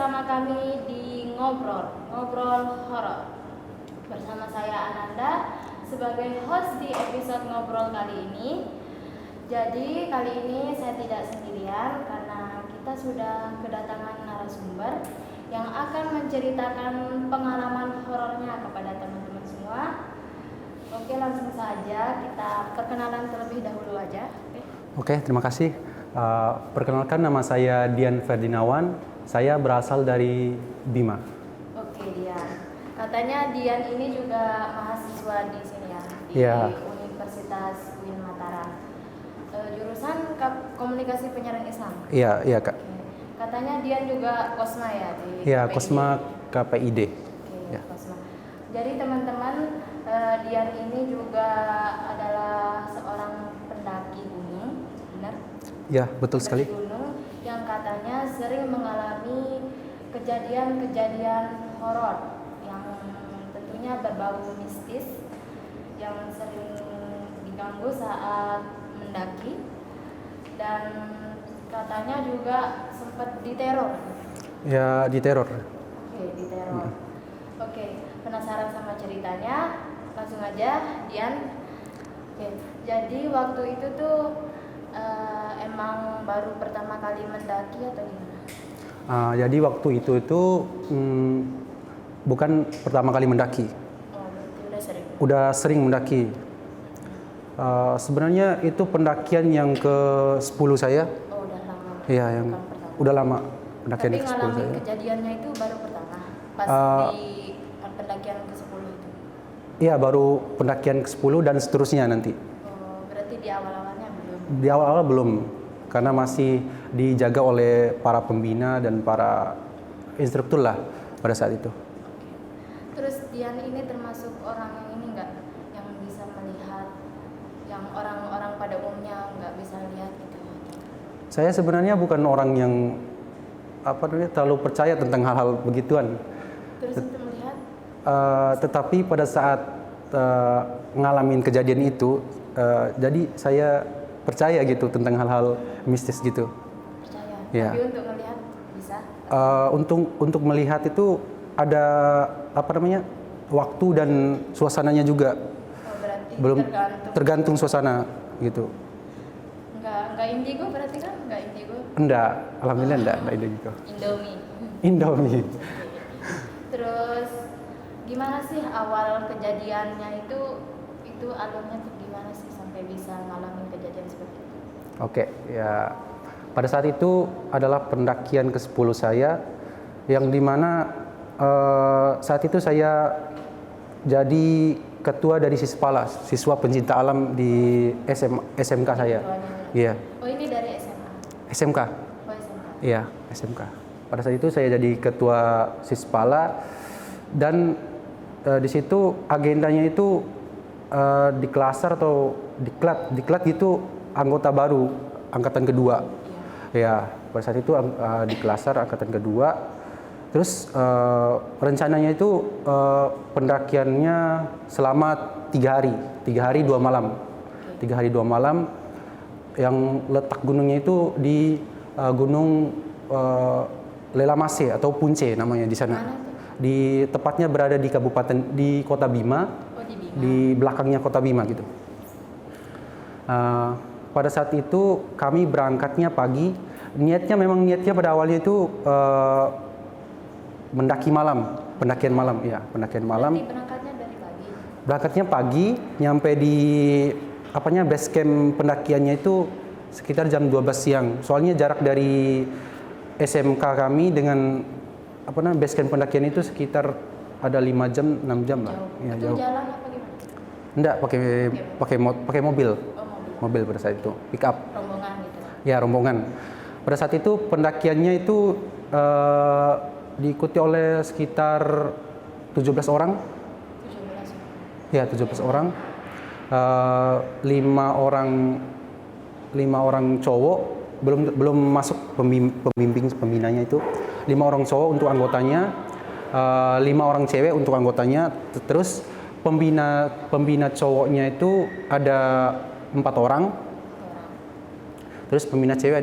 bersama kami di Ngobrol Horor. Bersama saya Ananda sebagai host di episode Ngobrol kali ini. Jadi kali ini saya tidak sendirian karena kita sudah kedatangan narasumber yang akan menceritakan pengalaman horornya kepada teman-teman semua. Oke, langsung saja kita perkenalan terlebih dahulu aja. Oke, terima kasih. Perkenalkan, nama saya Dian Ferdinawan. Saya berasal dari Bima. Oke, Dian. Katanya Dian ini juga mahasiswa di sini ya, di Universitas UIN Mataram. Jurusan Komunikasi Penyiaran Islam. Iya, Kak. Oke. Katanya Dian juga Kosma ya di Iya, KPID. Kosma KPID. Oke, Ya. Kosma. Jadi teman-teman, Dian ini juga adalah seorang pendaki gunung, benar? Ya, betul sekali. Gunung yang katanya sering mengalami kejadian-kejadian horor yang tentunya berbau mistis yang sering diganggu saat mendaki, dan katanya juga sempat diteror. Ya, diteror. Oke, diteror. Oke, penasaran sama ceritanya? Langsung aja, Dian. Oke, jadi waktu itu tuh emang baru pertama kali mendaki atau gimana? Jadi waktu itu bukan pertama kali mendaki. Oh, berarti udah sering. Udah sering mendaki. Sebenarnya itu pendakian yang ke-10 saya. Oh, udah lama. Iya, yang Bukan pertama. udah lama pendakian Tapi yang ke-10 ngalamin saya. kejadiannya itu baru pertama pas di pendakian ke-10 itu. Iya, baru pendakian ke-10 dan seterusnya nanti. Oh, berarti di awal-awalnya belum. Di awal-awal belum, karena masih dijaga oleh para pembina dan para instruktur lah pada saat itu. Terus Dian ini termasuk orang yang ini enggak, yang bisa melihat yang orang-orang pada umumnya nggak bisa lihat gitu. Saya sebenarnya bukan orang yang terlalu percaya tentang hal-hal begituan. Terus untuk melihat? Tetapi pada saat ngalamin kejadian itu, jadi saya percaya gitu tentang hal-hal mistis gitu. Percaya. Ya. Tapi untuk melihat bisa? Untuk melihat itu ada waktu dan suasananya juga. Oh, berarti Belum tergantung suasana gitu. Enggak indigo berarti kan? Enggak indigo. Enggak, alhamdulillah enggak indigo. Indomie. Terus gimana sih awal kejadiannya itu alurnya tuh gimana sih sampai bisa ngalamin kejadian seperti itu? Oke, ya pada saat itu adalah pendakian ke-10 saya, yang dimana saat itu saya jadi ketua dari Sispala, siswa pencinta alam di SMK saya. Iya. Oh, ini dari SMA? SMK. Oh, SMK. Iya, SMK. Pada saat itu saya jadi ketua Sispala, dan di situ agendanya itu diklasar atau diklat gitu, anggota baru angkatan kedua. Ya, pada saat itu diklasar angkatan kedua. Terus rencananya itu pendakiannya selama 3 hari 2 malam. 3 hari 2 malam, yang letak gunungnya itu di Gunung Lelamase atau Punce namanya di sana. Di tepatnya berada di Kota Bima. Oh, di Bima. Di belakangnya Kota Bima gitu. Pada saat itu kami berangkatnya pagi. Niatnya pada awalnya itu pendakian malam. Pendakian malam. Berarti berangkatnya dari pagi? Berangkatnya pagi, nyampe di base camp pendakiannya itu sekitar jam 12 siang. Soalnya jarak dari SMK kami dengan base camp pendakian itu sekitar ada 5 jam, 6 jam lah. Jauh. Ya, Itu jauh. jalan apa gimana? Enggak, pakai mobil. Oh, mobil. Mobil pada saat itu, pick up. Rombongan gitu? Ya, rombongan. Pada saat itu pendakiannya itu diikuti oleh sekitar 17 orang. 17. Ya, 17 orang. 5 orang cowok, belum masuk pembinanya itu. 5 orang cowok untuk anggotanya, 5 orang cewek untuk anggotanya. Terus pembina cowoknya itu ada 4 orang. Terus pembina cewek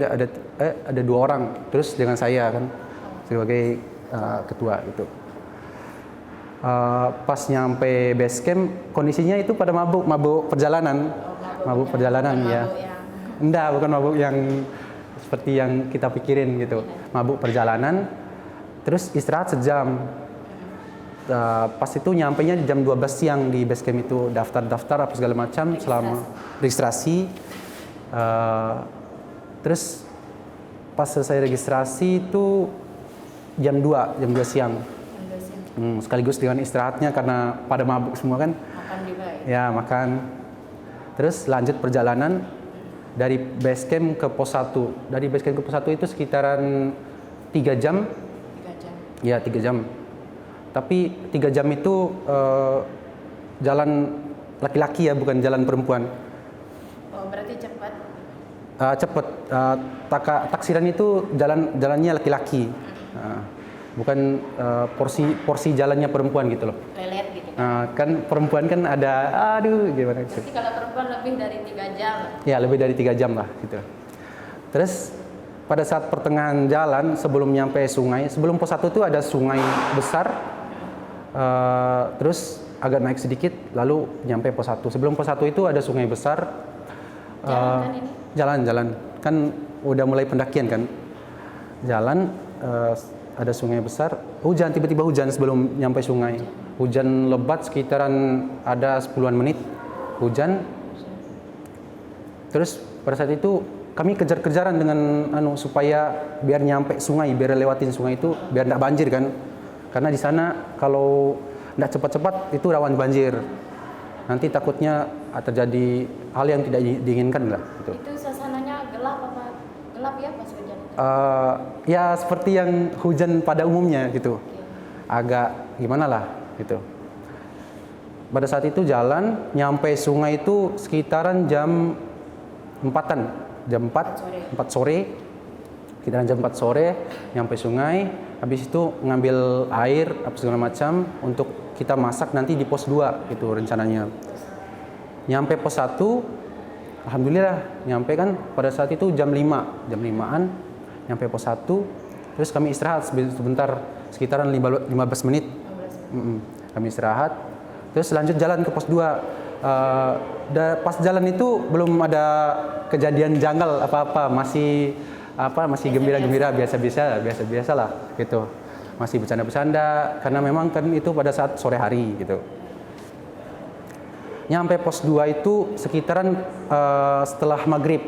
ada 2 orang. Terus dengan saya kan sebagai ketua itu. Pas nyampe base camp kondisinya itu pada mabuk perjalanan. Mabuk perjalanan ya. Enggak, bukan mabuk yang seperti yang kita pikirin gitu. Mabuk perjalanan, terus istirahat sejam. Pas itu nyampenya jam 12 siang di base camp itu, daftar apa segala macam selama registrasi. Terus pas selesai registrasi itu jam 2 siang. Sekaligus dengan istirahatnya karena pada mabuk semua kan. Makan juga ya? Ya, makan. Terus lanjut perjalanan dari base camp ke pos 1. Dari base camp ke pos 1 itu sekitaran 3 jam. 3 jam? Ya, 3 jam. Tapi 3 jam itu jalan laki-laki ya, bukan jalan perempuan. Oh, berarti cepat? Cepat. Taksiran itu jalannya laki-laki. Bukan porsi jalannya perempuan gitu loh. Lelet gitu. Kan perempuan kan ada, gimana gitu. Berarti kalau perempuan lebih dari 3 jam? Ya, lebih dari 3 jam lah gitu. Terus pada saat pertengahan jalan sebelum nyampe sungai, sebelum pos 1 itu ada sungai besar, terus agak naik sedikit lalu nyampe pos 1. Sebelum pos 1 itu ada sungai besar. Jalan kan ini? Jalan. Kan udah mulai pendakian kan. Jalan, ada sungai besar, tiba-tiba hujan sebelum nyampe sungai. Hujan lebat sekitaran ada 10-an menit. Hujan. Terus pada saat itu kami kejar-kejaran dengan supaya biar nyampe sungai, biar lewatin sungai itu, biar tidak banjir kan. Karena di sana kalau tidak cepat-cepat itu rawan banjir. Nanti takutnya terjadi hal yang tidak diinginkan lah. Gitu. Itu suasananya gelap apa? Gelap ya pas hujan? Ya seperti yang hujan pada umumnya gitu. Agak gimana lah gitu. Pada saat itu jalan nyampe sungai itu sekitaran jam 4-an, jam 4 sore. Sekitaran jam 4 sore nyampe sungai, habis itu ngambil air apa segala macam untuk kita masak nanti di pos 2 itu rencananya. Nyampe pos 1, alhamdulillah nyampe kan pada saat itu jam 5-an. Nyampe pos 1, terus kami istirahat sebentar, sekitaran 15 menit. Kami istirahat, terus lanjut jalan ke pos 2. Pas jalan itu belum ada kejadian janggal apa-apa, masih gembira-gembira, biasa-biasa lah gitu. Masih bercanda-bercanda, karena memang kan itu pada saat sore hari gitu. Nyampe pos 2 itu sekitaran setelah maghrib.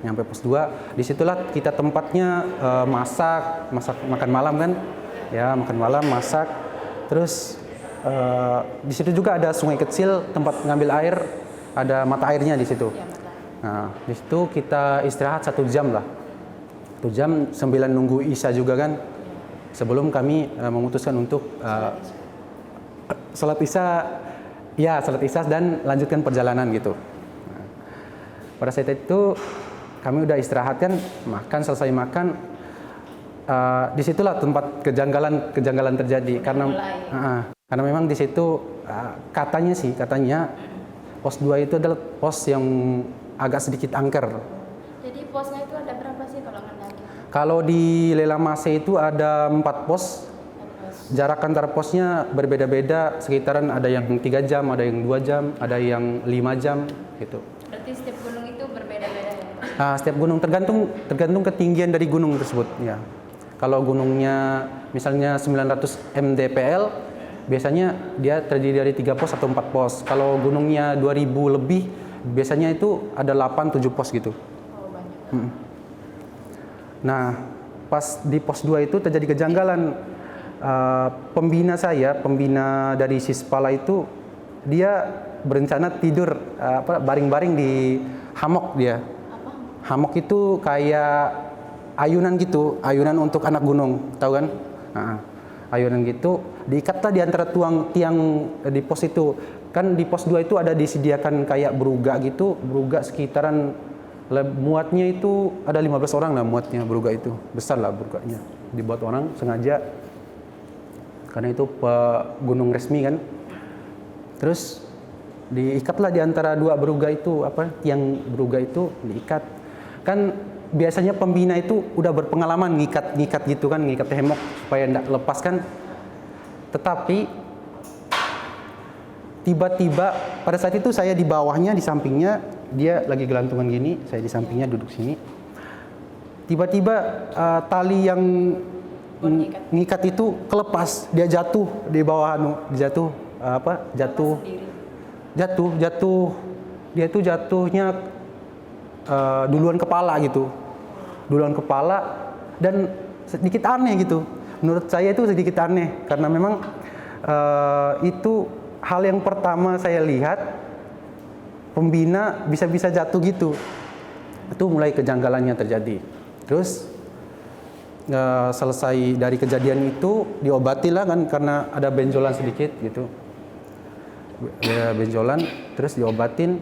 Nyampe pos 2, disitulah kita tempatnya masak makan malam kan, ya makan malam masak, terus di situ juga ada sungai kecil tempat ngambil air, ada mata airnya di situ. Nah di situ kita istirahat 1 jam lah, 1 jam sambil nunggu isya juga kan, sebelum kami memutuskan untuk salat isya dan lanjutkan perjalanan gitu. Nah, pada saat itu kami udah istirahat kan, selesai makan, disitulah tempat kejanggalan terjadi karena memang di situ katanya pos 2 itu adalah pos yang agak sedikit angker. Jadi posnya itu ada berapa sih kalau mendaki? Kalau di Lelamase itu ada 4 pos. Jarak antar posnya berbeda-beda, sekitaran ada yang 3 jam, ada yang 2 jam, ada yang 5 jam gitu. Berarti setiap gunung itu berbeda-beda ya? Setiap gunung tergantung ketinggian dari gunung tersebut ya. Kalau gunungnya misalnya 900 mdpl, biasanya dia terdiri dari 3 pos atau 4 pos. Kalau gunungnya 2000 lebih, biasanya itu ada 8-7 pos gitu. Oh, banyak. Nah, pas di pos 2 itu terjadi kejanggalan. Pembina dari Sispala itu, dia berencana tidur baring-baring di hamok dia. Hamok itu kayak ayunan gitu, ayunan untuk anak gunung, tahu kan? Ayunan gitu, diikatlah di antara tiang di pos itu. Kan di pos 2 itu ada disediakan kayak beruga gitu, beruga sekitaran muatnya itu ada 15 orang lah muatnya beruga itu. Besar lah beruganya. Dibuat orang sengaja karena itu gunung resmi kan. Terus diikatlah di antara 2 beruga itu, tiang beruga itu diikat. Kan biasanya pembina itu udah berpengalaman ngikat gitu kan, ngikat hemok supaya tidak lepas kan. Tetapi tiba-tiba pada saat itu saya di bawahnya, di sampingnya, dia lagi gelantungan gini, saya di sampingnya duduk sini. Tiba-tiba tali yang ngikat itu kelepas, dia jatuh di bawah jatuh. Dia tuh jatuhnya duluan kepala gitu. Duluan kepala dan sedikit aneh gitu. Menurut saya itu sedikit aneh karena memang itu hal yang pertama saya lihat pembina bisa-bisa jatuh gitu. Itu mulai kejanggalannya terjadi. Terus selesai dari kejadian itu diobatilah kan karena ada benjolan sedikit gitu. Ada benjolan, terus diobatin.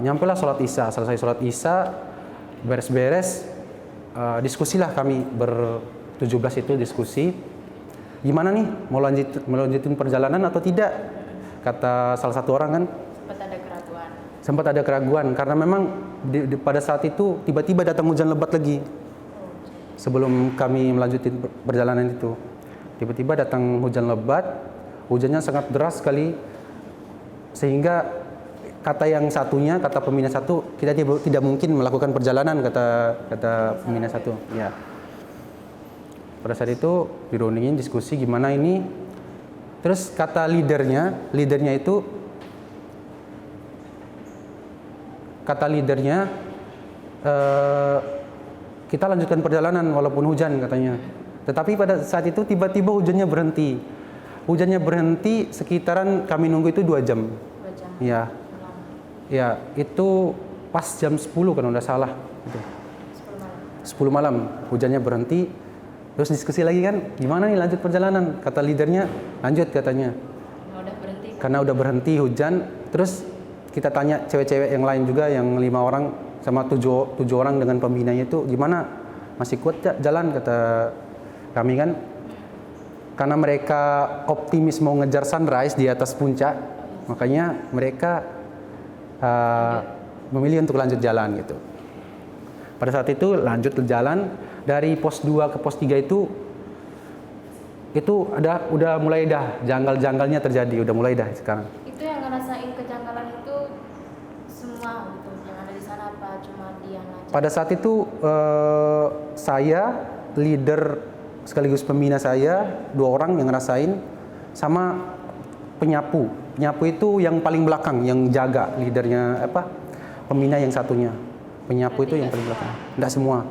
Nyampelah sholat isya. Selesai sholat isya, beres-beres, diskusilah kami ber-17 itu diskusi. Gimana nih, mau lanjutin perjalanan atau tidak? Kata salah satu orang kan. Sempat ada keraguan karena memang pada saat itu tiba-tiba datang hujan lebat lagi. Sebelum kami melanjutkan perjalanan itu, tiba-tiba datang hujan lebat, hujannya sangat deras sekali, sehingga kata pembina satu, kita tidak mungkin melakukan perjalanan, kata pembina satu. Ya. Pada saat itu dirundingin diskusi gimana ini, terus kata leadernya itu, kita lanjutkan perjalanan walaupun hujan katanya. Tetapi pada saat itu tiba-tiba hujannya berhenti. Hujannya berhenti sekitaran kami nunggu itu 2 jam. 2 jam. Ya. Ya, itu pas jam 10 kalau nggak salah. Gitu. 10 malam hujannya berhenti. Terus diskusi lagi kan, gimana nih lanjut perjalanan? Kata leadernya, lanjut katanya. Karena udah berhenti hujan. Terus kita tanya cewek-cewek yang lain juga, yang 5 orang sama 7 orang dengan pembinanya itu, gimana? Masih kuat jalan, kata kami kan. Karena mereka optimis mau ngejar sunrise di atas puncak, makanya mereka memilih untuk lanjut jalan gitu. Pada saat itu lanjut ke jalan dari pos 2 ke pos 3 itu udah mulai janggal-janggalnya terjadi, udah mulai sekarang. Itu yang ngerasain kejanggalan itu semua gitu, yang ada di sana apa cuma dia aja? Pada saat itu saya, leader sekaligus pembina saya, 2 orang yang ngerasain, sama penyapu. Penyapu itu yang paling belakang, yang jaga leadernya pembina yang satunya. Penyapu itu yang paling belakang. Enggak semua.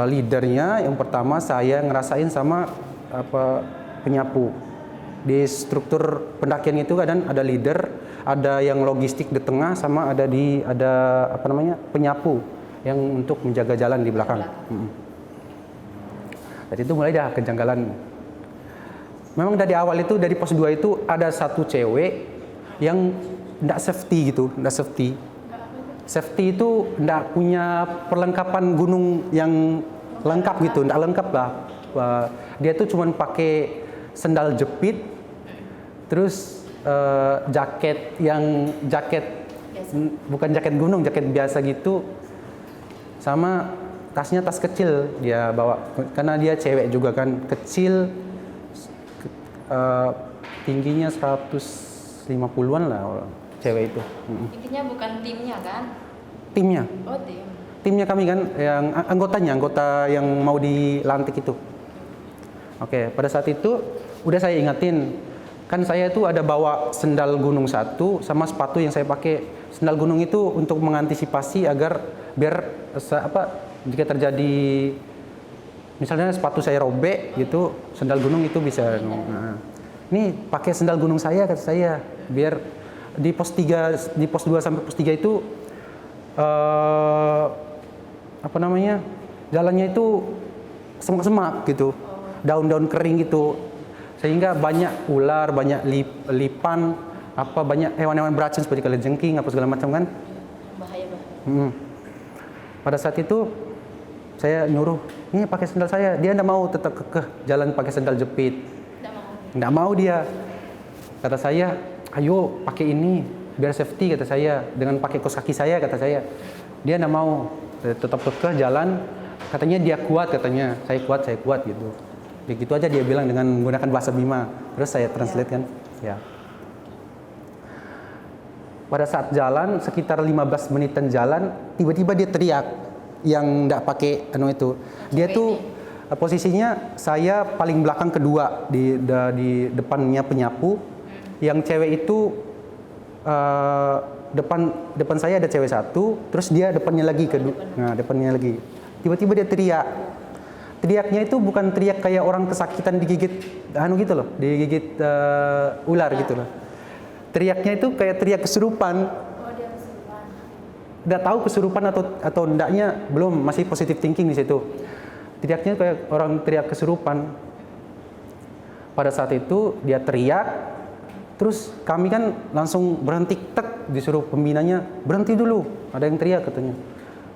Leadernya yang pertama saya ngerasain sama penyapu. Di struktur pendakian itu kadang ada leader, ada yang logistik di tengah, sama ada penyapu yang untuk menjaga jalan di belakang. Jadi itu mulai kejanggalan. Memang dari awal itu, dari pos 2 itu ada satu cewek yang enggak safety gitu, enggak safety. Safety itu enggak punya perlengkapan gunung yang lengkap gitu, enggak lengkap lah. Dia tuh cuman pakai sendal jepit, terus jaket bukan jaket gunung, jaket biasa gitu, sama tasnya tas kecil dia bawa, karena dia cewek juga kan, kecil, tingginya 150-an lah cewek itu. Intinya bukan timnya kan? Timnya. Oh, tim. Timnya kami kan, yang anggota yang mau dilantik itu. Oke, pada saat itu udah saya ingatin, kan saya itu ada bawa sendal gunung 1 sama sepatu yang saya pakai. Sendal gunung itu untuk mengantisipasi agar biar jika terjadi misalnya sepatu saya robek gitu, sendal gunung itu bisa. Nah, ini pakai sendal gunung saya, kata saya, biar di pos 3, di pos 2 sampai pos 3 itu jalannya itu semak-semak gitu, daun-daun kering gitu, sehingga banyak ular, banyak lipan, banyak hewan-hewan beracun seperti kalajengking apa segala macam kan. Bahaya. Pada saat itu saya nyuruh, ini pakai sendal saya. Dia enggak mau, tetap kekeh jalan pakai sendal jepit. Enggak mau dia. Kata saya, ayo pakai ini biar safety, kata saya, dengan pakai kaos kaki saya, kata saya. Dia enggak mau. tetap kekeh jalan. Katanya dia kuat, katanya saya kuat gitu. Begitu aja dia bilang dengan menggunakan bahasa Bima. Terus saya translate kan, ya. Pada saat jalan sekitar 15 menitan jalan, tiba-tiba dia teriak yang enggak pakai itu. Dia tuh posisinya saya paling belakang kedua di depannya penyapu. Yang cewek itu depan saya ada cewek satu, terus dia depannya lagi depannya lagi. Tiba-tiba dia teriak. Teriaknya itu bukan teriak kayak orang kesakitan digigit gitu loh, digigit ular gitu loh. Teriaknya itu kayak teriak kesurupan. Oh, dia kesurupan. Nggak tahu kesurupan atau ndaknya, belum, masih positive thinking di situ. Teriaknya kayak orang teriak kesurupan. Pada saat itu dia teriak, terus kami kan langsung berhenti, disuruh pembinanya berhenti dulu, ada yang teriak katanya.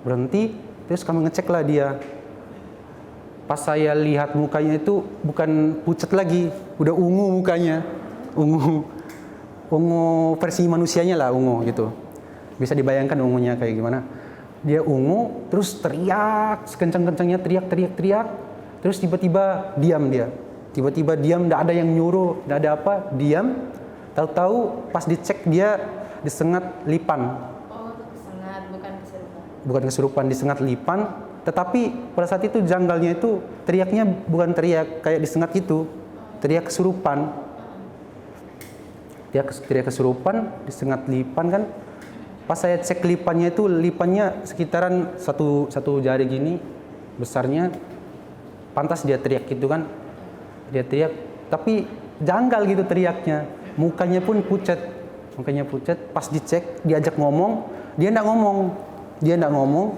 Berhenti, terus kami ngecek lah dia. Pas saya lihat mukanya itu bukan pucat lagi, udah ungu mukanya, ungu versi manusianya lah, ungu gitu. Bisa dibayangkan ungunya kayak gimana. Dia ungu, terus teriak sekencang-kencangnya, teriak. Terus tiba-tiba diam dia. Tiba-tiba diam, enggak ada yang nyuruh, enggak ada apa, diam. Tahu-tahu pas dicek dia disengat lipan. Oh, kesengat, bukan kesurupan. Bukan kesurupan, disengat lipan. Tetapi pada saat itu janggalnya itu teriaknya bukan teriak kayak disengat gitu. Teriak kesurupan. Dia teriak kesurupan, disengat lipan kan. Pas saya cek lipannya itu, lipannya sekitaran satu jari gini besarnya. Pantas dia teriak gitu kan. Dia teriak, tapi janggal gitu teriaknya. Mukanya pun pucat. Pas dicek, diajak ngomong, dia enggak ngomong.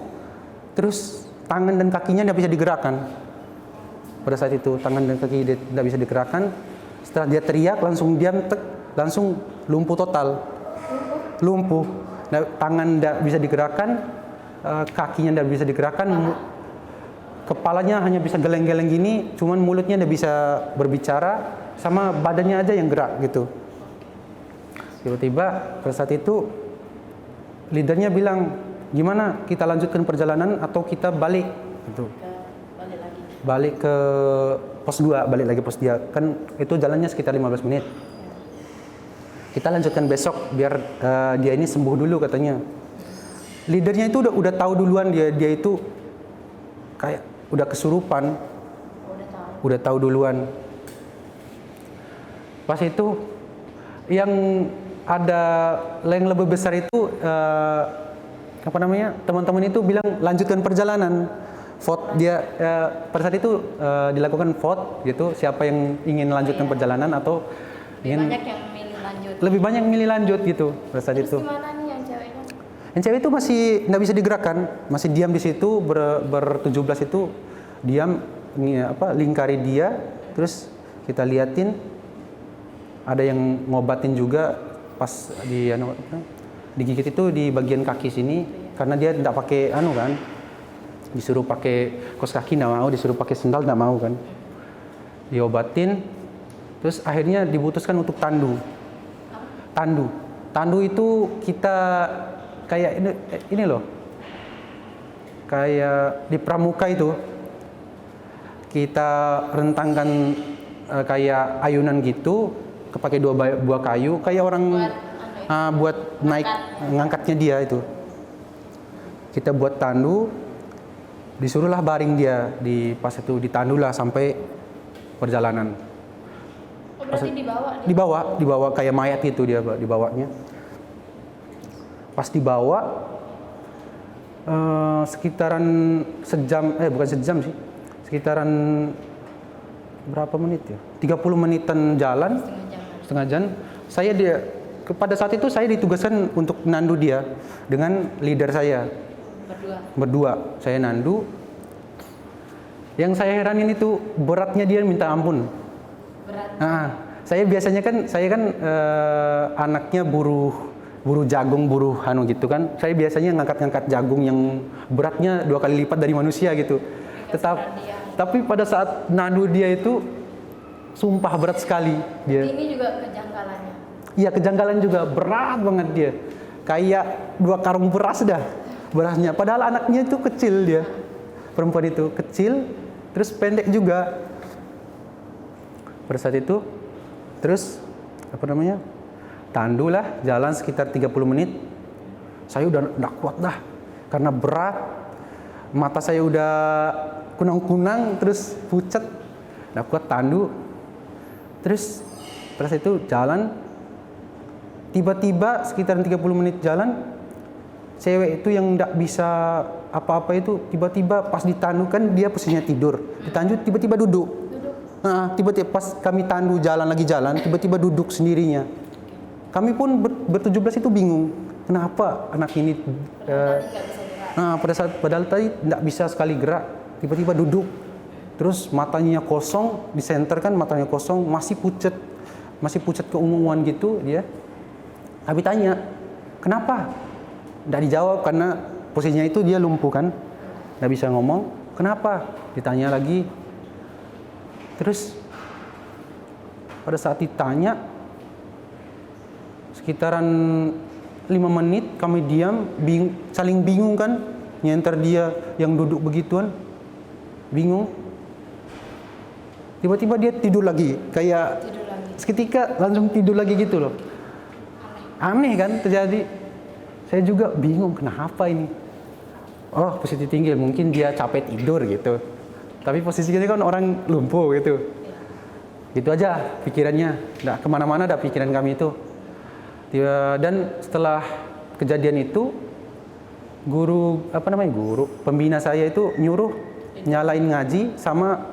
Terus tangan dan kakinya enggak bisa digerakkan. Pada saat itu tangan dan kaki dia enggak bisa digerakkan. Setelah dia teriak langsung diam, langsung lumpuh total. Lumpuh. Nah, tangan enggak bisa digerakkan, kakinya enggak bisa digerakkan. Kepalanya hanya bisa geleng-geleng gini, cuman mulutnya enggak bisa berbicara, sama badannya aja yang gerak gitu. Tiba-tiba pada saat itu leadernya bilang, gimana, kita lanjutkan perjalanan atau kita balik gitu. Balik ke pos 2, balik lagi pos 2. Kan itu jalannya sekitar 15 menit. Kita lanjutkan besok biar dia ini sembuh dulu katanya. Leadernya itu udah tahu duluan dia itu kayak udah kesurupan. Udah tahu duluan. Pas itu yang ada yang lebih besar itu teman-teman itu bilang lanjutkan perjalanan. Vote dia pada saat itu dilakukan vote gitu, siapa yang ingin lanjutkan perjalanan atau lebih banyak yang milih lanjut gitu pada saat itu. Gimana nih yang ceweknya? Yang cewek itu masih nggak bisa digerakkan, masih diam di situ, ber-17 itu diam, lingkari dia, terus kita liatin ada yang ngobatin juga pas digigit itu di bagian kaki sini, karena dia tidak pakai kan, disuruh pakai kaos kaki nggak mau, disuruh pakai sendal nggak mau kan, diobatin, terus akhirnya diputuskan untuk tandu itu kita kayak ini loh, kayak di pramuka itu kita rentangkan kayak ayunan gitu, pakai 2 buah kayu kayak orang buat naik ngangkatnya dia itu. Kita buat tandu, disuruhlah baring dia di pas itu, ditandulah sampai perjalanan. Oh, berarti dibawa kayak mayat itu dia dibawanya. Pas dibawa sekitaran sejam, bukan sejam sih, sekitaran berapa menit ya? 30 menitan jalan, setengah jam. Pada saat itu saya ditugaskan untuk nandu dia dengan leader saya. Berdua. Saya nandu. Yang saya heranin itu beratnya dia minta ampun. Saya biasanya kan, anaknya buruh jagung, gitu kan. Saya biasanya ngangkat jagung yang beratnya 2 kali lipat dari manusia gitu. Tapi pada saat nandu dia itu sumpah berat sekali dia. Ini juga kejanggalannya. Iya, kejanggalan juga, berat banget dia. Kayak 2 karung beras dah. berasnya. Padahal anaknya itu kecil dia. Perempuan itu kecil, terus pendek juga. Pada saat itu, terus tandu lah, jalan sekitar 30 menit. Saya udah nggak kuat dah, karena berat. Mata saya udah kunang-kunang, terus pucat. Nggak kuat tandu. Terus pada saat itu jalan, tiba-tiba sekitar 30 menit jalan, cewek itu yang nggak bisa apa-apa itu tiba-tiba pas ditandu, kan dia posisinya tidur. Ditandu tiba-tiba duduk. Nah, tiba-tiba pas kami tandu jalan, tiba-tiba duduk sendirinya. Kami pun ber-17 itu bingung, kenapa anak ini padahal tadi tidak bisa sekali gerak, tiba-tiba duduk. Terus matanya kosong, disenter kan matanya kosong, masih pucat keunguan gitu dia. Kami tanya, kenapa? Tidak dijawab karena posisinya itu dia lumpuh kan, tidak bisa ngomong. Kenapa? Ditanya lagi. Terus pada saat ditanya, sekitaran 5 menit kami diam, saling bingung kan, nyenter dia yang duduk begituan, bingung. Tiba-tiba dia tidur lagi, kayak seketika langsung tidur lagi gitu loh. Aneh kan terjadi. Saya juga bingung kenapa ini. Oh, posisi tinggi, mungkin dia capek tidur gitu. Tapi posisinya kan orang lumpuh gitu. Gitu aja pikirannya. Nggak kemana-mana dah pikiran kami itu. Dan setelah kejadian itu, guru pembina saya itu nyuruh nyalain ngaji sama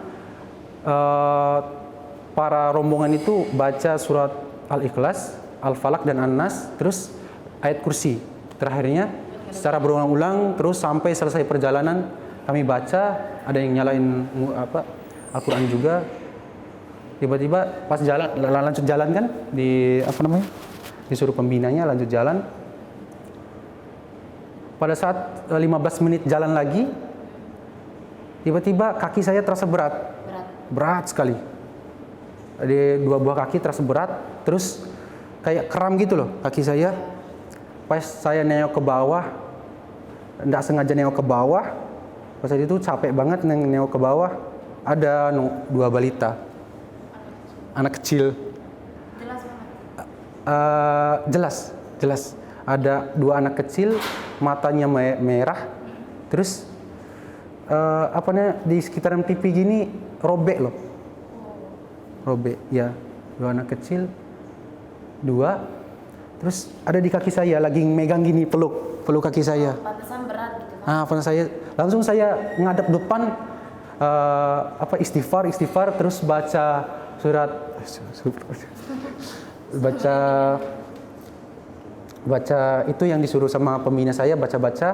para rombongan itu baca surat Al-Ikhlas, Al-Falaq dan An-Nas, terus ayat kursi. Terakhirnya secara berulang-ulang terus sampai selesai perjalanan kami baca, ada yang nyalain Al-Quran juga. Tiba-tiba pas lanjut jalan kan disuruh pembinanya lanjut jalan. Pada saat 15 menit jalan lagi, tiba-tiba kaki saya terasa berat sekali. Ada 2 buah kaki terasa berat, terus kayak kram gitu loh kaki saya. Pas saya nengok ke bawah, tidak sengaja nengok ke bawah, pas itu capek banget nengok ke bawah, ada 2 balita, anak kecil. Jelas. Ada 2 anak kecil, matanya merah, terus di sekitaran pipi gini robek loh. Robek, ya. 2 anak kecil, 2. Terus ada di kaki saya, lagi megang gini, peluk kaki saya. Pantesan berat gitu. Pantesan saya, langsung saya ngadep depan, istighfar, terus baca surat, baca itu yang disuruh sama pembina saya, baca,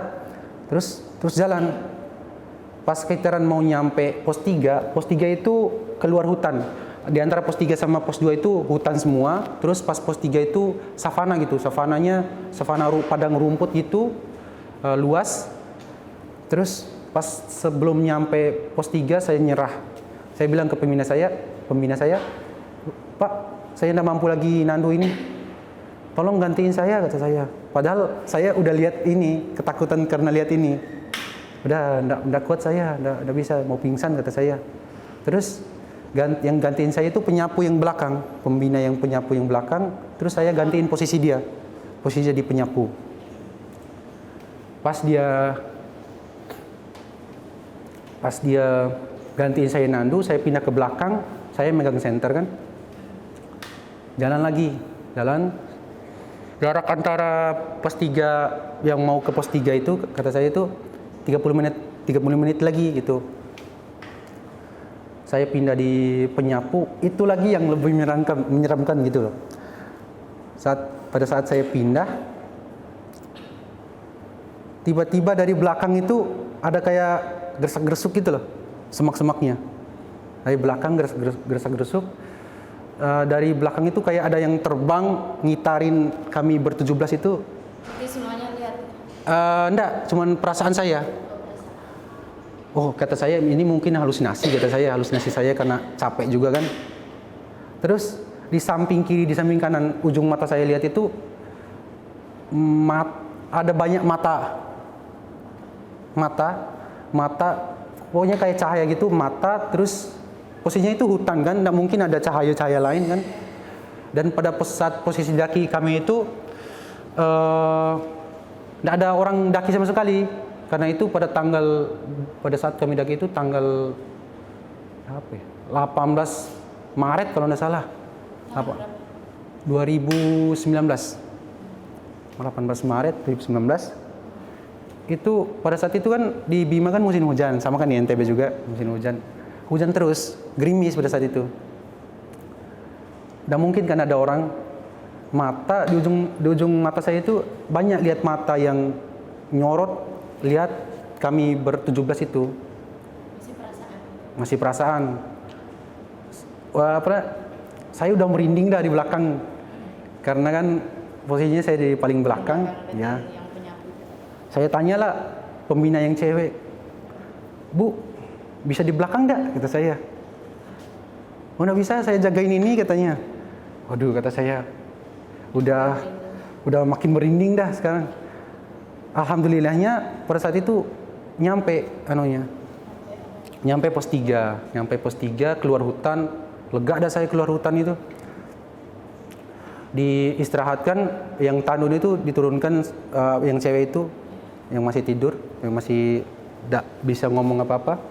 terus jalan. Pas sekitaran mau nyampe pos 3 itu keluar hutan. Di antara pos 3 sama pos 2 itu hutan semua. Terus pas pos 3 itu savana gitu. Savana padang rumput gitu, luas. Terus pas sebelum nyampe pos 3 saya nyerah. Saya bilang ke pembina saya, "Pak, saya tidak mampu lagi nandu ini. Tolong gantiin saya," kata saya. Padahal saya udah lihat ini, ketakutan karena lihat ini. Udah enggak kuat saya, enggak bisa, mau pingsan kata saya. Terus yang gantiin saya itu penyapu yang belakang, pembina yang penyapu yang belakang, terus saya gantiin posisi dia di penyapu. Pas dia gantiin saya nandu, saya pindah ke belakang, saya megang senter kan. Jalan jarak antara pos 3 yang mau ke pos 3 itu kata saya itu 30 menit lagi gitu. Saya pindah di penyapu, itu lagi yang lebih menyeramkan gitu loh. Pada saat saya pindah, tiba-tiba dari belakang itu ada kayak gersak-gersuk gitu loh, semak-semaknya. Dari belakang gersak-gersuk. Dari belakang itu kayak ada yang terbang ngitarin kami ber-17 itu. Jadi semuanya lihat? Enggak, cuman perasaan saya. Oh, kata saya ini mungkin halusinasi saya karena capek juga kan. Terus di samping kiri, di samping kanan, ujung mata saya lihat itu ada banyak mata mata pokoknya kayak cahaya gitu, mata, terus posisinya itu hutan kan, nggak mungkin ada cahaya-cahaya lain kan. Dan pada saat posisi daki kami itu nggak ada orang daki sama sekali, karena itu pada saat kami daki itu tanggal apa ya, 18 Maret kalau nggak salah, apa 2019, 18 Maret 2019. Itu pada saat itu kan di Bima kan musim hujan, sama kan di NTB juga musim hujan terus, gerimis pada saat itu. Nggak mungkin kan ada orang, mata di ujung mata saya itu banyak lihat mata yang nyorot, lihat kami ber-17 itu. Masih perasaan. Wah, saya udah merinding dah di belakang, karena kan posisinya saya di paling belakang. Ya. Saya tanyalah pembina yang cewek, Bu, bisa di belakang nggak? Kata saya. Oh, nggak bisa, saya jagain ini, katanya. Waduh, kata saya, udah makin merinding dah sekarang. Alhamdulillahnya pada saat itu nyampe pos 3, keluar hutan, lega dah saya keluar hutan itu. Diistirahatkan, yang tandun itu diturunkan, yang cewek itu yang masih tidur, yang masih tidak bisa ngomong apa-apa.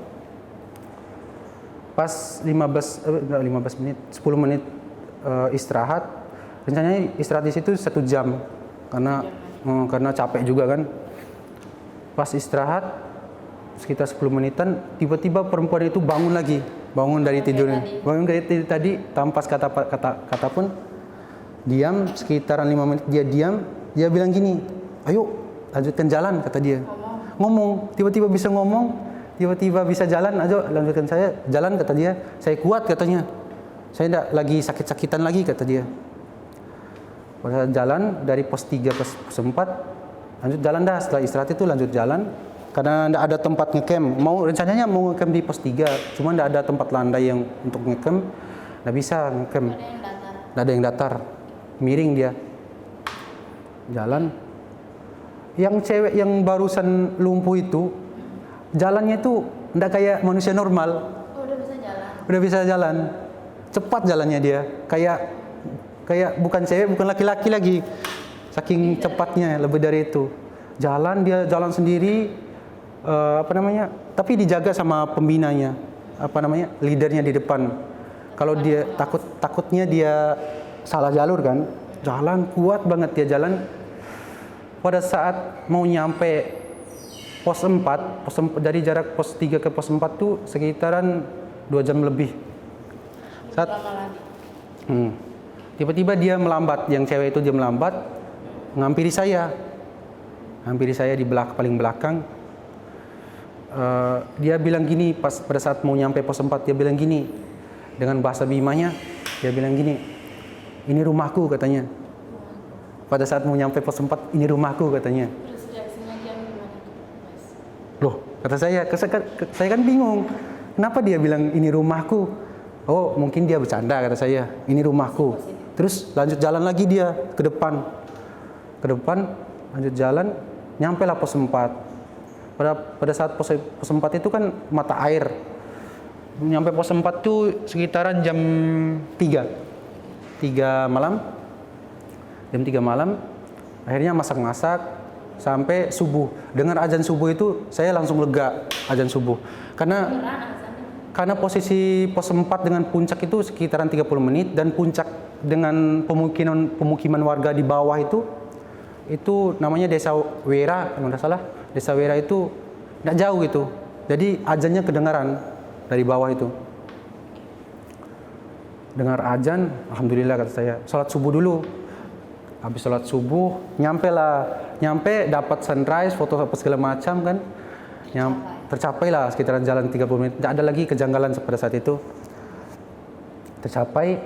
Pas 10 menit istirahat, rencananya istirahat di situ 1 jam karena capek juga kan. Pas istirahat sekitar 10 menitan, tiba-tiba perempuan itu bangun dari tidurnya, bangun dari tadi tanpa kata pun, diam sekitaran 5 menit. Dia diam, dia bilang gini, ayo lanjutkan jalan, kata dia. Ngomong, tiba-tiba bisa ngomong, tiba-tiba bisa jalan, ayo lanjutkan saya jalan, kata dia. Saya kuat, katanya. Saya tidak lagi sakit-sakitan lagi, kata dia. Pada jalan dari pos 3 ke pos 4, lanjut jalan dah. Setelah istirahat itu lanjut jalan, karena tidak ada tempat ngecamp. Rencananya mau ngecamp di pos 3, cuma tidak ada tempat landai yang untuk ngecamp. Tidak bisa ngecamp. Tidak ada yang datar. Miring dia. Jalan. Yang cewek yang barusan lumpuh itu, jalannya itu tidak kayak manusia normal. Oh, udah bisa jalan. Udah bisa jalan. Cepat jalannya dia. Kayak bukan cewek, bukan laki-laki lagi. Saking cepatnya, lebih dari itu. Dia jalan sendiri, tapi dijaga sama pembinanya, leadernya di depan. Kalau dia takutnya dia salah jalur kan, jalan kuat banget dia jalan. Pada saat mau nyampe pos 4, dari jarak pos 3 ke pos 4 tuh sekitaran 2 jam lebih. Tiba-tiba dia melambat, yang cewek itu dia melambat, ngampiri saya di paling belakang. Dia bilang gini, pada saat mau nyampe pos 4, dia bilang gini, dengan bahasa Bimanya, dia bilang gini, ini rumahku, katanya. Pada saat mau nyampe pos 4, ini rumahku, katanya. Terus reaksinya dia gimana, Mas? Loh, kata saya kan bingung. Kenapa dia bilang ini rumahku? Oh, mungkin dia bercanda, kata saya. Ini rumahku. Terus lanjut jalan lagi dia ke depan, lanjut jalan, nyampe lah pos 4. Pada saat pos 4 itu kan mata air. Nyampe pos 4 tuh sekitaran jam 3 malam. Jam 3 malam, akhirnya masak-masak sampai subuh. Dengar azan subuh itu saya langsung lega, azan subuh. Karena posisi pos 4 dengan puncak itu sekitaran 30 menit, dan puncak dengan pemukiman warga di bawah itu namanya Desa Wera, kalau tidak salah. Desa Wera itu tidak jauh gitu. Jadi azannya kedengaran dari bawah itu. Dengar azan, alhamdulillah, kata saya. Salat subuh dulu. Habis sholat subuh, nyampe dapat sunrise, foto apa segala macam kan. Tercapai lah sekitaran jalan 30 menit. Tidak ada lagi kejanggalan pada saat itu. Tercapai.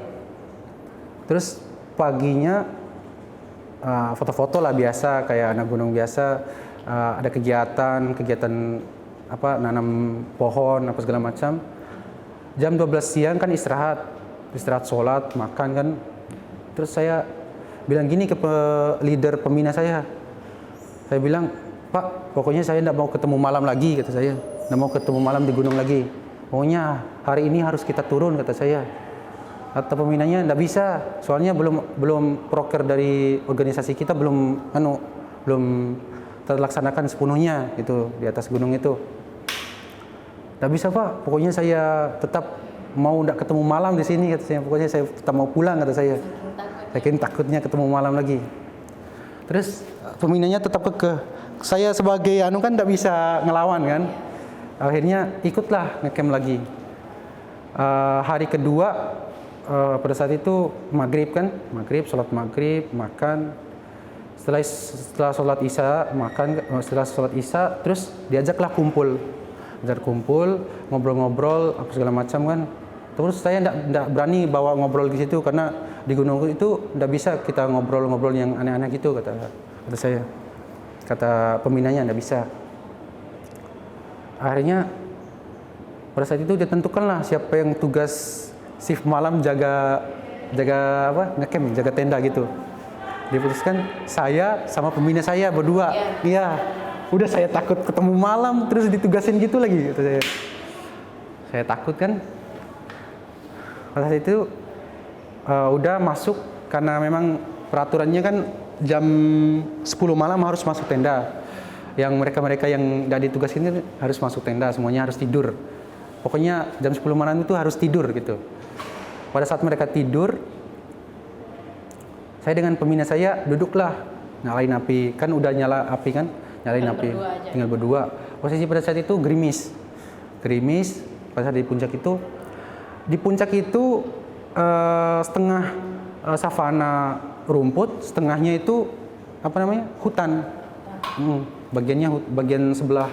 Terus paginya foto-foto lah biasa, kayak anak gunung biasa. Ada kegiatan nanam pohon apa segala macam. Jam 12 siang kan istirahat sholat, makan kan. Terus saya bilang gini ke leader pembina saya bilang, Pak, pokoknya saya tidak mau ketemu malam lagi, kata saya. Tidak mau ketemu malam di gunung lagi. Pokoknya hari ini harus kita turun, kata saya. Kata peminatnya, tidak bisa, soalnya belum proker dari organisasi kita belum terlaksanakan sepenuhnya itu di atas gunung itu. Tidak bisa Pak, pokoknya saya tetap mau tidak ketemu malam di sini, kata saya. Pokoknya saya tetap mau pulang, kata saya. Saking takutnya ketemu malam lagi. Terus peminatnya tetap kekeh. Saya sebagai kan tidak bisa ngelawan kan. Akhirnya ikutlah ngecamp lagi. Hari kedua pada saat itu maghrib, sholat maghrib, makan. Setelah sholat isya makan, setelah sholat isya terus diajaklah kumpul, ngobrol-ngobrol apa segala macam kan. Terus saya tidak berani bawa ngobrol di situ karena di gunung itu tidak bisa kita ngobrol-ngobrol yang aneh-aneh gitu, kata saya. Kata peminatnya tidak bisa. Akhirnya pada saat itu ditentukanlah siapa yang tugas shift malam jaga ngecamp, jaga tenda gitu. Diputuskan saya sama peminat saya berdua. Iya. Udah saya takut ketemu malam terus ditugasin gitu lagi, kata saya. Saya takut kan. Pada saat itu udah masuk karena memang peraturannya kan jam 10 malam harus masuk tenda. Yang mereka yang tidak ditugasin itu harus masuk tenda, semuanya harus tidur. Pokoknya jam 10 malam itu harus tidur gitu. Pada saat mereka tidur, saya dengan peminat saya duduklah nyalain api. Kan udah nyala api kan, nyalain api. Tinggal berdua. Posisi pada saat itu gerimis. Pada saat di puncak itu setengah savana rumput, setengahnya itu hutan. Bagian sebelah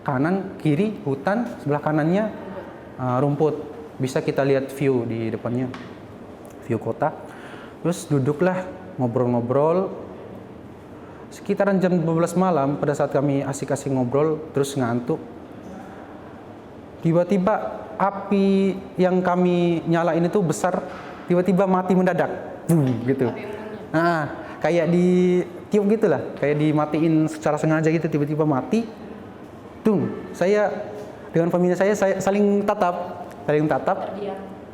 kanan kiri hutan, sebelah kanannya rumput. Bisa kita lihat view di depannya, view kota. Terus duduklah ngobrol-ngobrol. Sekitaran jam 12 malam pada saat kami asik-asik ngobrol terus ngantuk. Tiba-tiba api yang kami nyalain itu besar, tiba-tiba mati mendadak. Gitu. Nah, kayak ditiup gitulah, kayak dimatiin secara sengaja gitu, tiba-tiba mati. Saya dengan peminat saya saling tatap,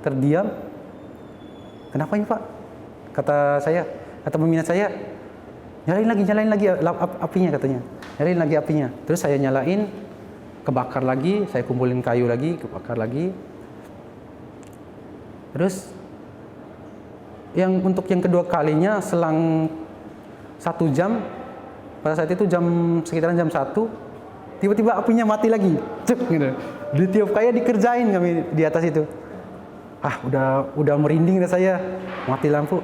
terdiam. Kenapa ini Pak? Kata peminat saya, nyalain lagi apinya, katanya. Nyalain lagi apinya. Terus saya nyalain, kebakar lagi, saya kumpulin kayu lagi, kebakar lagi. Terus untuk yang kedua kalinya selang 1 jam, pada saat itu sekitaran jam 1, tiba-tiba apinya mati lagi. Cek gitu. Ditiup kayak dikerjain kami di atas itu. Udah merinding dah saya. Mati lampu,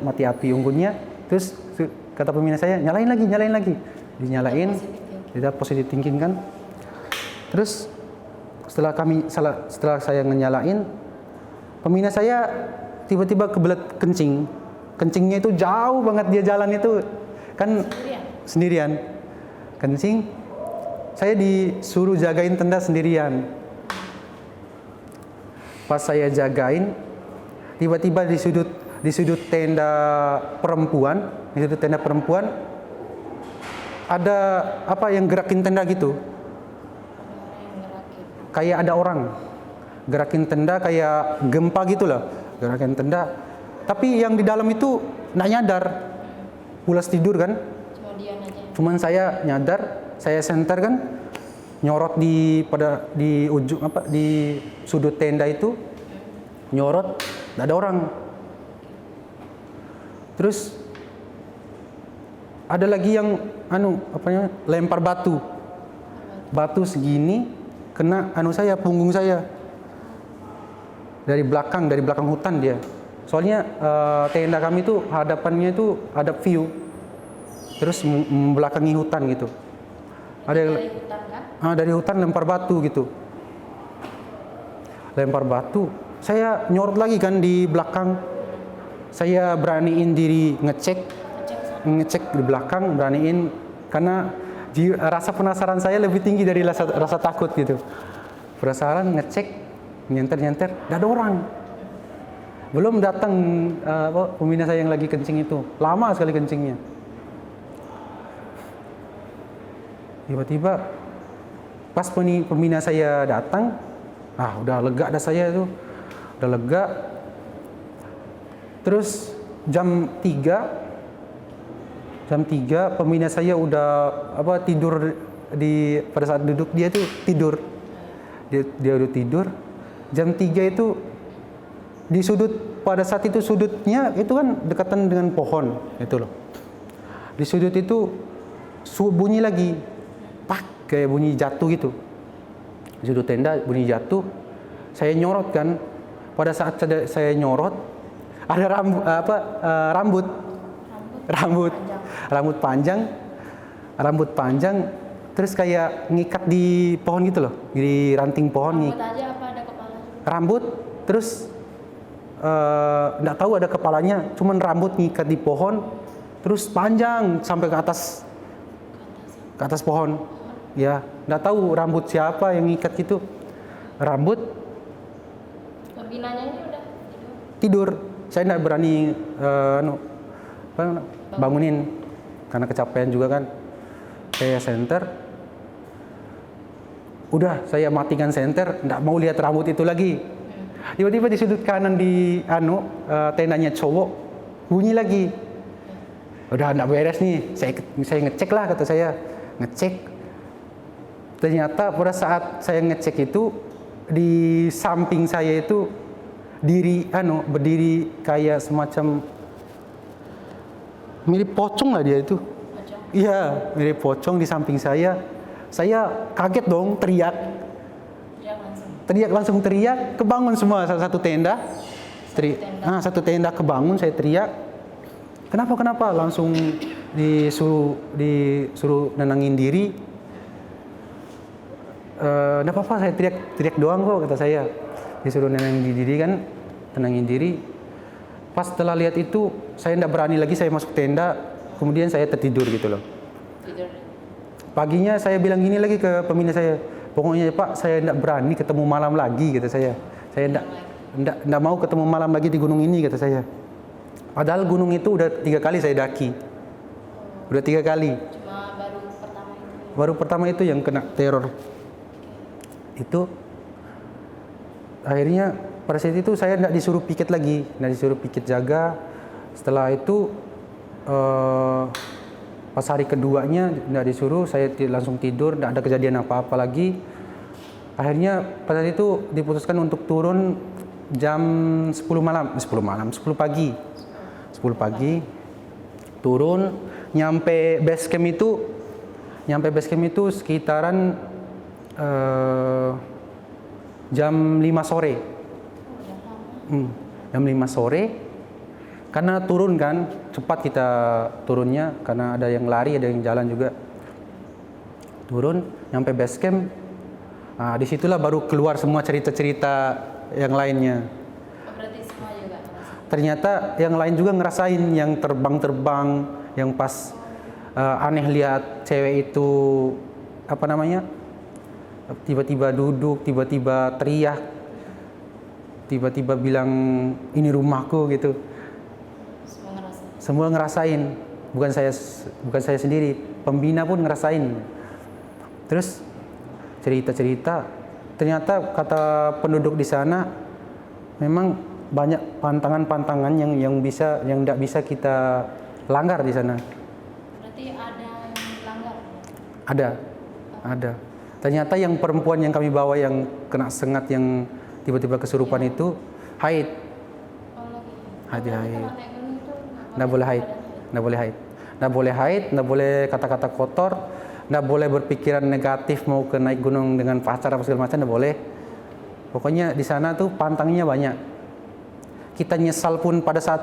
mati api unggunnya. Terus kata peminat saya, nyalain lagi. Dinyalain, kita positive thinking kan. Terus setelah saya nyalain, peminat saya tiba-tiba kebelet kencing. Kencingnya itu jauh banget, dia jalan itu kan sendirian. Kencing, saya disuruh jagain tenda sendirian. Pas saya jagain, tiba-tiba di sudut tenda perempuan, ada yang gerakin tenda gitu. Kayak ada orang gerakin tenda, kayak gempa gitulah, gerakin tenda. Tapi yang di dalam itu nggak nyadar, pulas tidur kan. Cuman saya nyadar, saya senter kan, nyorot di ujung di sudut tenda itu, nyorot, nggak ada orang. Terus ada lagi yang lempar batu segini kena punggung saya. Dari belakang hutan dia. Soalnya tenda kami itu hadapannya itu hadap view. Terus membelakangi hutan gitu. Dari hutan kan? Dari hutan lempar batu gitu. Saya nyorot lagi kan di belakang. Saya beraniin diri ngecek di belakang, beraniin karena rasa penasaran saya lebih tinggi dari rasa takut gitu. Penasaran, ngecek, nyenter, nggak ada orang. Belum datang peminat saya yang lagi kencing itu, lama sekali kencingnya. Tiba-tiba pas pembina saya datang, udah lega dah saya tuh. Udah lega. Terus jam 3 pembina saya udah tidur pada saat duduk dia tuh tidur. Dia udah tidur. Jam 3 itu di sudut, pada saat itu sudutnya itu kan dekatan dengan pohon itu loh. Di sudut itu bunyi lagi, pak, kayak bunyi jatuh gitu. Di sudut tenda bunyi jatuh. Saya nyorot kan. Pada saat saya nyorot ada rambut panjang, terus kayak ngikat di pohon gitu loh, di ranting pohon. Rambut aja apa ada kepala? Rambut, terus nggak tahu ada kepalanya, cuman rambut ngikat di pohon, terus panjang sampai ke atas pohon. Ya, nggak tahu rambut siapa yang ngikat gitu. Rambut. Pembinanya ini udah Tidur. Saya nggak berani bangunin karena kecapean juga kan. Saya senter. Udah, saya matikan senter, nggak mau lihat rambut itu lagi. Tiba-tiba di sudut kanan di tendanya cowok bunyi lagi. Udah nggak beres nih. Saya ngecek lah, kata saya. Ngecek. Ternyata pada saat saya ngecek itu di samping saya itu berdiri kayak semacam mirip pocong lah dia itu. Iya, mirip pocong di samping saya. Saya kaget dong, teriak langsung, kebangun semua satu tenda. Satu tenda kebangun, saya teriak. Kenapa? Langsung disuruh nenangin diri. Nggak apa-apa, saya teriak doang kok, kata saya. Disuruh nenangin diri kan, tenangin diri. Pas setelah lihat itu, saya nggak berani lagi, saya masuk tenda. Kemudian saya tertidur gitu loh. Paginya saya bilang gini lagi ke pembina saya, pokoknya Pak, saya nggak berani ketemu malam lagi, kata saya. Saya nggak mau ketemu malam lagi di gunung ini, kata saya. Padahal gunung itu udah 3 kali saya daki. Udah 3 kali. Cuma baru pertama itu yang kena teror. Itu akhirnya pada saat itu saya tidak disuruh piket lagi, tidak disuruh piket jaga. Setelah itu pas hari keduanya tidak disuruh, saya langsung tidur, tidak ada kejadian apa-apa lagi. Akhirnya pada saat itu diputuskan untuk turun jam 10 pagi. 10 pagi turun, nyampe base camp itu sekitaran jam 5 sore. Jam 5 sore. Karena turun kan, cepat kita turunnya karena ada yang lari, ada yang jalan juga. Turun, nyampe base camp. Disitulah baru keluar semua cerita-cerita yang lainnya. berarti semua juga. Ternyata yang lain juga ngerasain, yang terbang-terbang, yang pas aneh lihat cewek itu tiba-tiba duduk, tiba-tiba teriak, tiba-tiba bilang ini rumahku gitu. Semua ngerasain, bukan saya sendiri, pembina pun ngerasain. Terus cerita-cerita, ternyata kata penduduk di sana memang banyak pantangan-pantangan yang tidak bisa kita langgar di sana. Berarti ada yang langgar? Ada. Ternyata yang perempuan yang kami bawa yang kena sengat yang tiba-tiba kesurupan itu haid. Haid. Nggak boleh haid, nggak boleh kata-kata kotor, nggak boleh berpikiran negatif mau ke naik gunung dengan pacar apa segala macam, nggak boleh. Pokoknya di sana tuh pantangnya banyak. Kita nyesal pun pada saat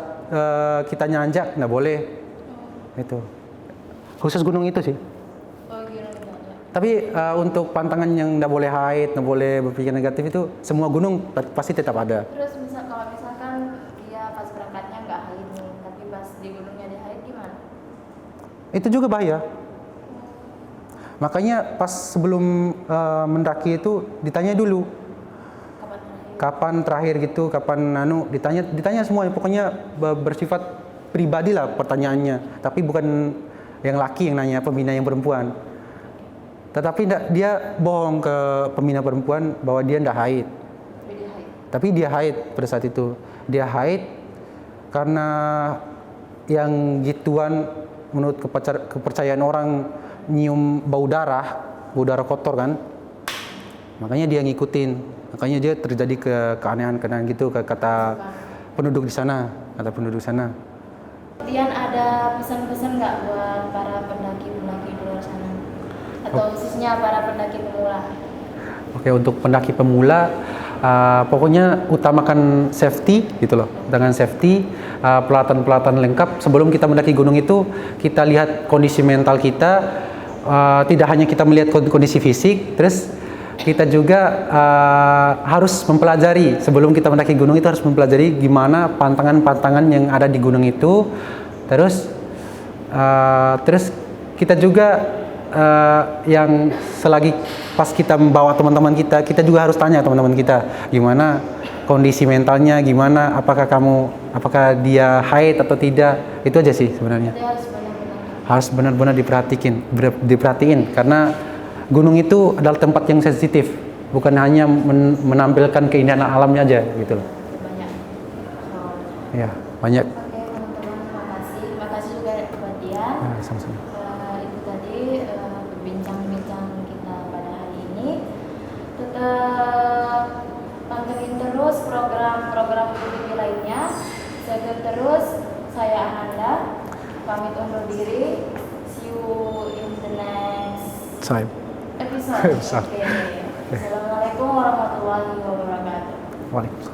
kita nanjak nggak boleh. Itu khusus gunung itu sih. Tapi untuk pantangan yang nggak boleh haid, nggak boleh berpikir negatif itu semua gunung pasti tetap ada. Terus kalau misalkan dia pas berangkatnya nggak haid nih, tapi pas di gunungnya dia haid gimana? Itu juga bahaya. Makanya pas sebelum mendaki itu ditanya dulu kapan terakhir gitu, ditanya semua, pokoknya bersifat pribadi lah pertanyaannya, tapi bukan yang laki yang nanya, pembina yang perempuan. Tetapi dia bohong ke pembina perempuan bahwa dia ndak haid. Tapi dia haid pada saat itu. Dia haid karena yang gituan menurut kepercayaan orang nyium bau darah kotor kan. Makanya dia ngikutin. Makanya dia terjadi keanehan-keanehan gitu kata penduduk di sana, Kemudian ada pesan-pesan nggak buat para pendaki-pendaki di luar sana? Atau khususnya para pendaki pemula? Oke, untuk pendaki pemula, pokoknya utamakan safety gitu loh. Dengan safety, pelatihan-pelatihan lengkap. Sebelum kita mendaki gunung itu, kita lihat kondisi mental kita. Tidak hanya kita melihat kondisi fisik, terus kita juga harus mempelajari. Sebelum kita mendaki gunung itu harus mempelajari gimana pantangan-pantangan yang ada di gunung itu. Terus kita juga yang selagi pas kita membawa teman-teman kita juga harus tanya teman-teman kita gimana kondisi mentalnya, gimana apakah dia haid atau tidak. Itu aja sih sebenarnya. Harus benar-benar diperhatiin karena gunung itu adalah tempat yang sensitif, bukan hanya menampilkan keindahan alamnya aja gitu loh. Ya, banyak. Oke teman-teman, makasih juga buat dia. Sama-sama. Itu tadi berbincang-bincang kita pada hari ini. Tetap pantengin terus program-program TV lainnya. Jaga terus. Saya Ananda, pamit undur diri. See you in the next episode. Oke. Assalamualaikum warahmatullahi wabarakatuh. Waalaikumsalam.